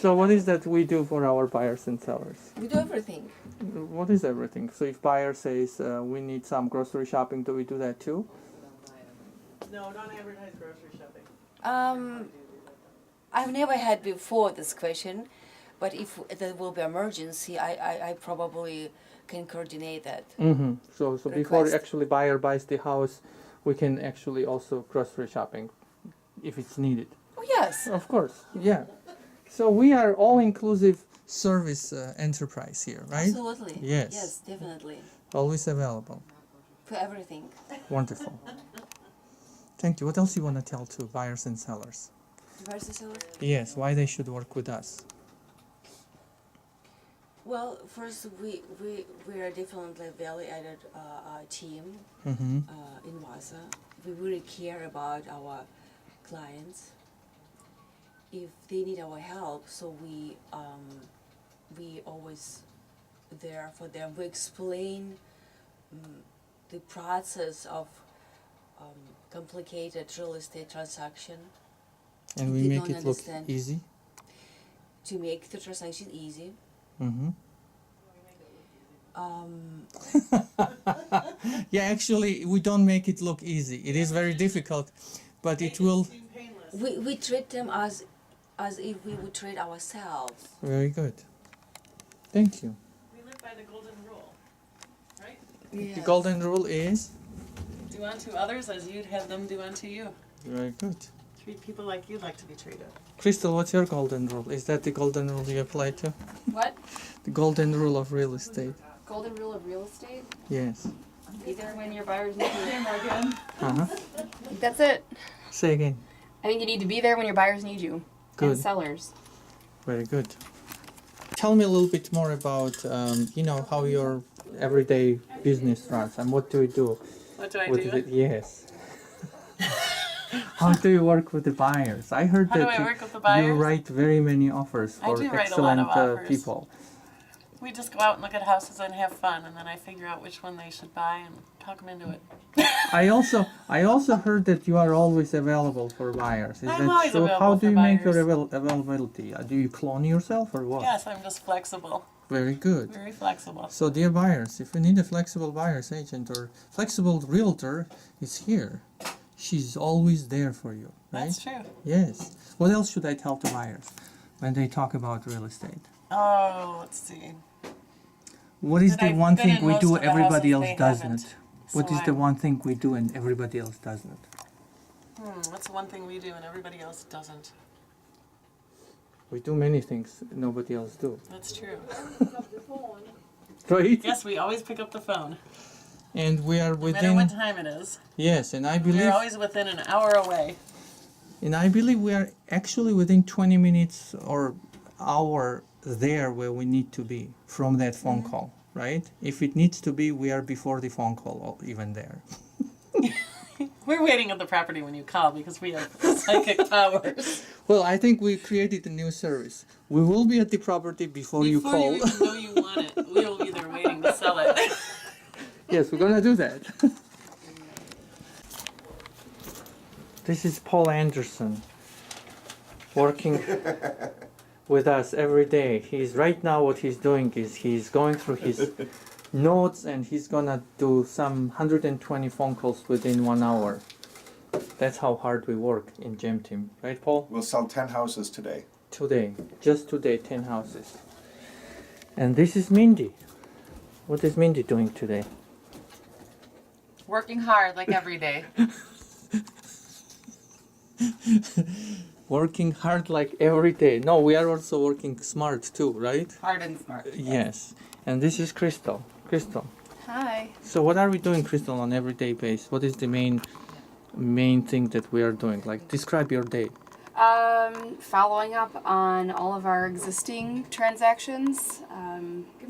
So what is that we do for our buyers and sellers? We do everything. What is everything? So if buyer says we need some grocery shopping, do we do that too? No, don't advertise grocery shopping. I've never had before this question, but if there will be emergency, I probably can coordinate that. Mm-hmm. So before Request. actually buyer buys the house, we can actually also grocery shopping if it's needed. Oh yes. Of course, yeah. So we are all-inclusive service enterprise here, right? Absolutely. Yes. Yes, definitely. Always available. For everything. Wonderful. Thank you. What else you want to tell to buyers and sellers? Buyers and sellers? Yes, why they should work with us. Well, first we are definitely a value-added team Mm-hmm. in Wausau. We really care about our clients. If they need our help, so we always there for them. We explain the process of complicated real estate transaction And If we they make don't it look understand. easy. to make the transaction easy. Mm-hmm. Um, Yeah, actually, we don't make it look easy. It is very difficult, but it will. Seem painless. we treat them as if we would treat ourselves. Very good. Thank you. We live by the golden rule, right? The golden rule is Do unto others as you'd have them do unto you. very good. Treat people like you'd like to be treated. Crystal, what's your golden rule? Is that the golden rule you apply to? What? The golden rule of real estate. Golden rule of real estate? Yes. Be there when your buyers need you. again. Uh-huh. I think that's it. Say again. I think you need to be there when your buyers need you. Good. And sellers. Very good. Tell me a little bit more about, how your everyday business runs and what do you do? What do I What do? is it? Yes. How do you work with the buyers? I heard How do that I work with the buyers? you write very many offers I for do write a lot excellent of offers. people. We just go out and look at houses and have fun, and then I figure out which one they should buy and talk them into it. I also heard that you are always available for buyers. Is I'm that always true? How available do for you make your buyers. availability? Do you clone yourself or what? Yes, I'm just flexible. Very good. Very flexible. So, dear buyers, if you need a flexible buyer's agent or flexible realtor, it's here. She's always there for you, right? That's true. Yes. What else should I tell to buyers when they talk about real estate? Oh, let's see. What is That the I've one been thing in we most do of the everybody houses else they doesn't? haven't. What So is the I'm- one thing we do and everybody else doesn't? What's one thing we do and everybody else doesn't? We do many things nobody else do. That's true. Right? Yes, we always pick up the phone, And we are no matter what within, time it is. yes, and I believe, We're always within an hour away. we are actually within 20 minutes or hour there where we need to be from that phone call, right? If it needs to be, we are before the phone call or even there. We're waiting at the property when you call because we have psychic powers. Well, I think we created a new service. We will be at the property before you Before call. you even know you want it, we will be there waiting to sell it. Yes, we're gonna do that. This is Paul Anderson working with us every day. He's right now what he's doing is he's going through his notes and he's gonna do some 120 phone calls within 1 hour. That's how hard we work in Gem Team, right, Paul? We'll sell 10 houses today. Today, just today, 10 houses. And this is Mindy. What is Mindy doing today? Working hard like every day. Working hard like every day. No, we are also working smart too, right? Hard and smart. Yes. And this is Crystal. Crystal. Hi. So what are we doing, Crystal, on everyday basis? What is the main thing that we are doing? Like, describe your day. Following up on all of our existing transactions,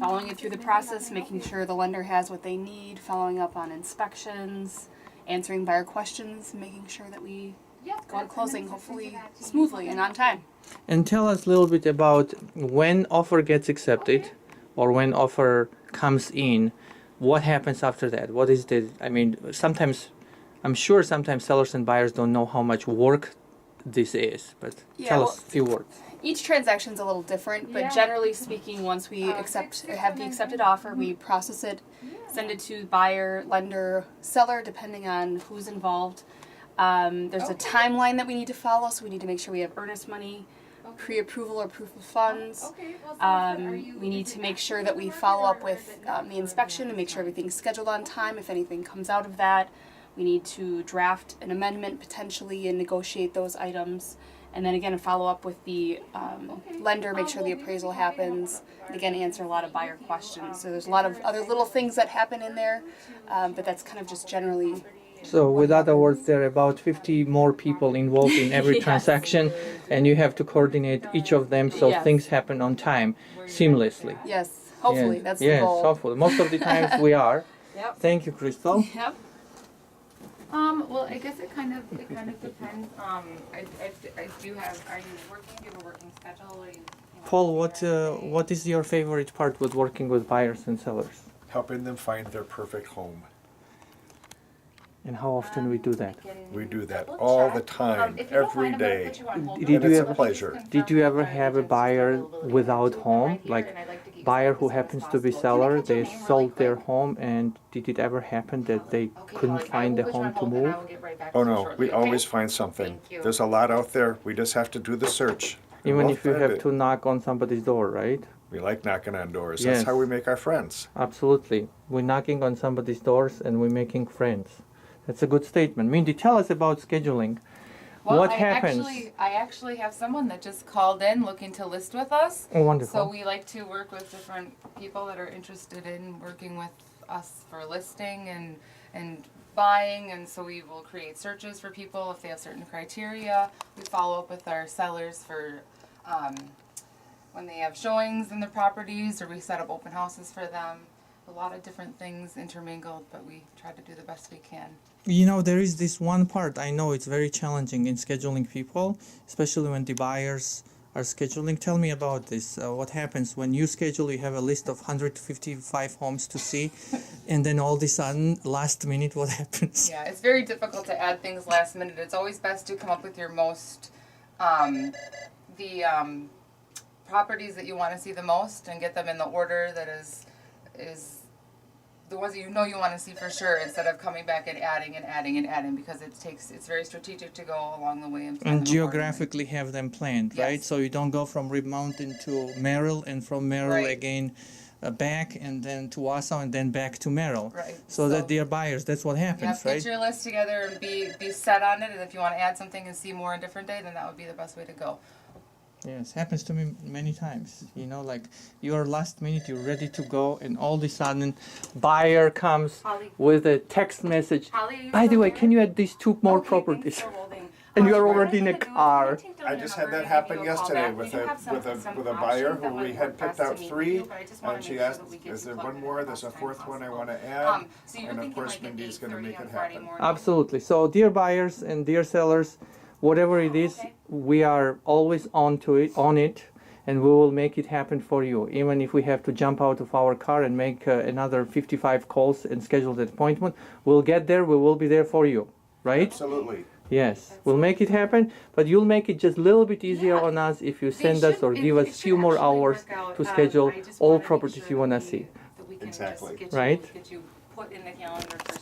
following it through the process, making sure the lender has what they need, following up on inspections, answering buyer questions, making sure that we go to closing hopefully smoothly and on time. And tell us a little bit about when offer gets accepted or when offer comes in, what happens after that? What is sometimes, I'm sure sometimes sellers and buyers don't know how much work this is, but Yeah, tell well, us a few words. Each transaction's a little different, but generally speaking, once we have the accepted offer, we process it, send it to buyer, lender, seller, depending on who's involved. There's a timeline that we need to follow, so we need to make sure we have earnest money, pre-approval or proof of funds. We need to make sure that we follow up with the inspection and make sure everything's scheduled on time. If anything comes out of that, we need to draft an amendment potentially and negotiate those items. And then again, follow up with the lender, make sure the appraisal happens, and again, answer a lot of buyer questions. So there's a lot of other little things that happen in there, but that's kind of just generally. So with other words, there are about 50 more people involved in every Yes. transaction, and you have to coordinate each of them so Yes. things happen on time, seamlessly. Yes, hopefully, Yes. that's Yes, the goal. hopefully. Most of the times we are. Yep. Thank you, Crystal. Yep. Well, I guess it kind of depends. I do have. Are you working? Do you have a working schedule? Or Paul, what is your favorite part with working with buyers and sellers? Helping them find their perfect home. And how often we do that? We do that all the time, every day. Did And you it's a ever- pleasure. Did you ever have a buyer without home? Like buyer who happens to be seller, they sold their home, and did it ever happen that they couldn't find a home to move? Oh no, we always find something. There's a lot out there. We just have to do the search. and Even we'll if you find have it. to knock on somebody's door, right? We like knocking on doors. Yes. That's how we make our friends. Absolutely. We're knocking on somebody's doors and we're making friends. That's a good statement. Mindy, tell us about scheduling. Well, What I happens? actually have someone that just called in looking to list with us. Oh, wonderful. So we like to work with different people that are interested in working with us for listing and buying, and so we will create searches for people if they have certain criteria. We follow up with our sellers for when they have showings in their properties, or we set up open houses for them. A lot of different things intermingled, but we try to do the best we can. You know, there is this one part I know it's very challenging in scheduling people, especially when the buyers are scheduling. Tell me about this. What happens when you schedule, you have a list of 155 homes to see, and then all of a sudden, last minute, what happens? Yeah, it's very difficult to add things last minute. It's always best to come up with your most, properties that you want to see the most and get them in the order that is the ones that you know you want to see for sure, instead of coming back and adding, because it's very strategic to go along the way and plan And them geographically have them planned, right? Yes. So you don't go from Rib Mountain to Merrill, and from Merrill Right. again back, and then to Wausau, and then back to Merrill. Right. So that they are buyers. That's what You have happens, to right? get your list together and be set on it, and if you want to add something and see more on a different day, then that would be the best way to go. Yes, happens to me many times. You know, like you are last minute, you're ready to go, and all of a sudden, buyer comes Holly. with a text message. Holly, are you By the still way, there? can you add these two more Okay, properties? thanks for holding. And you are What already I'm in a gonna do is car. I'm gonna take down I your just number had that and happen give you a call yesterday back. with We do a have some with a options buyer that who might we work had picked best to out meet with 3, you, but I just wanna and she make sure asked, that we get "Is you there plugged one in more? the There's a best time 4th one I possible. want to add." So you're And of thinking course, like an Mindy's gonna 8:30 make on it Friday happen. morning? Absolutely. So, dear buyers and dear sellers, whatever it is, we are always on it, and we will make it happen for you. Even if we have to jump out of our car and make another 55 calls and schedule that appointment, we'll get there. We will be there for you, right? Absolutely. Yes, we'll make it happen, but you'll make it just a little bit easier on us if you send us or give us a few more hours to schedule all properties you want to see. That we can Exactly. just Right. get you put in the calendar for